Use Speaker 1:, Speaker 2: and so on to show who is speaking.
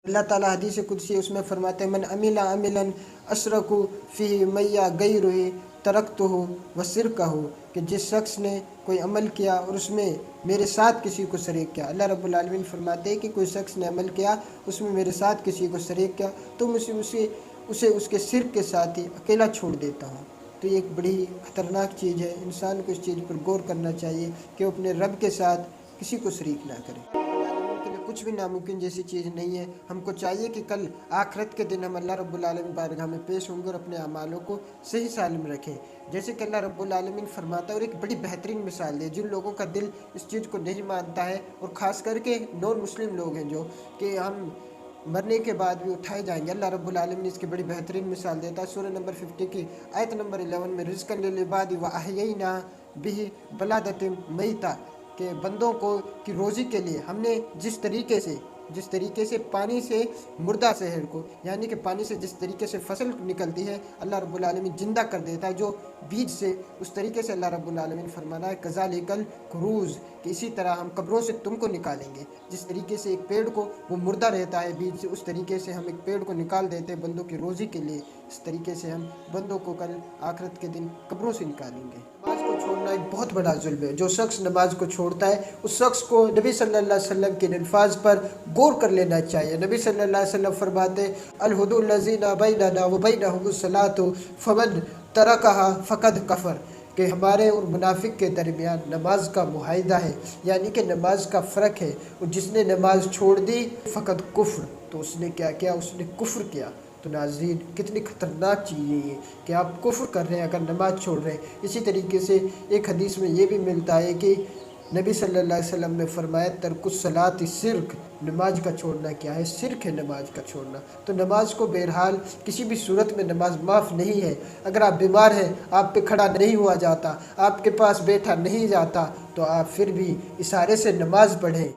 Speaker 1: اللہ ताला हदीस कुदसी उसमें फरमाते हैं मन अमिला अमिलन अशरकु फ़ीही मैया गैरुही तरक्तुहु व शिरकहु, कि जिस शख्स ने कोई अमल किया और उसमें मेरे साथ किसी को शरीक किया। अल्लाह रब्बुल आलमीन फरमाते हैं कि कोई शख्स ने अमल किया उसमें मेरे साथ किसी को शरीक किया तो मैं उसे उसके शिर्क के साथ ही अकेला छोड़ देता हूँ। तो ये एक बड़ी ख़तरनाक चीज़ है। इंसान को इस चीज़ पर गौर करना चाहिए कि वो अपने रब के साथ किसी को शरीक ना करे। के लिए कुछ भी नामुमकिन जैसी चीज़ नहीं है। हमको चाहिए कि कल आखिरत के दिन हम अल्लाह रब्बुल आलमीन बारगाह में पेश होंगे और अपने अमालों को सही सालिम रखें। जैसे कि अल्लाह रब्बुल आलमीन फरमाता है, और एक बड़ी बेहतरीन मिसाल है जिन लोगों का दिल इस चीज़ को नहीं मानता है, और ख़ास करके नॉन मुस्लिम लोग हैं जो कि हम मरने के बाद भी उठाए जाएंगे। अल्लाह रब्बुल आलमीन इसकी बड़ी बेहतरीन मिसाल देता है सूरह नंबर 50 की आयत नंबर 11 में, रिज़्क़न लिल इबादी व अहयैना बिही बलादतिन मैता, के बंदों को की रोज़ी के लिए हमने जिस तरीके से पानी से मुर्दा शहर को, यानी कि पानी से जिस तरीके से फसल निकलती है अल्लाह रब्बुल आलमीन जिंदा कर देता है जो बीज से, उस तरीके से अल्लाह रब्बुल आलमीन फरमाना है कज़ालिकल खुरूज, कि इसी तरह हम कब्रों से तुमको निकालेंगे। जिस तरीके से एक पेड़ को वो मुर्दा रहता है बीज से, उस तरीके से हम एक पेड़ को निकाल देते हैं बंदों की रोज़ी के लिए, इस तरीके से हम बंदों को कल आखिरत के दिन कब्रों से निकालेंगे। नमाज को छोड़ना एक बहुत बड़ा जुल्म है। जो शख्स नमाज को छोड़ता है उस शख्स को नबी सल्लल्लाहु अलैहि वसल्लम के अल्फाज पर गौर कर लेना चाहिए। नबी सल्लल्लाहु अलैहि वसल्लम फरमाते अल हुदूद लज़ीना बैनना व बैनहुमुस सलातु फमन तरकहा फ़क़द कफ़र, कि हमारे और मुनाफिक के दरमियान नमाज का मुआहिदा है, यानी कि नमाज का फ़र्क है, और जिसने नमाज छोड़ दी फ़क़द कुफ्र, तो उसने क्या किया, उसने कुफ्र किया। तो नाज़रीन कितनी ख़तरनाक चीज़ है ये कि आप कुफ्र कर रहे हैं अगर नमाज़ छोड़ रहे हैं। इसी तरीके से एक हदीस में ये भी मिलता है कि नबी सल्लल्लाहु अलैहि वसल्लम ने फरमाया तर्कुस सलात शिर्क, नमाज का छोड़ना क्या है, शिर्क है नमाज का छोड़ना। तो नमाज को बहरहाल किसी भी सूरत में नमाज माफ़ नहीं है। अगर आप बीमार हैं, आप पे खड़ा नहीं हुआ जाता, आपके पास बैठा नहीं जाता, तो आप फिर भी इशारे से नमाज पढ़ें।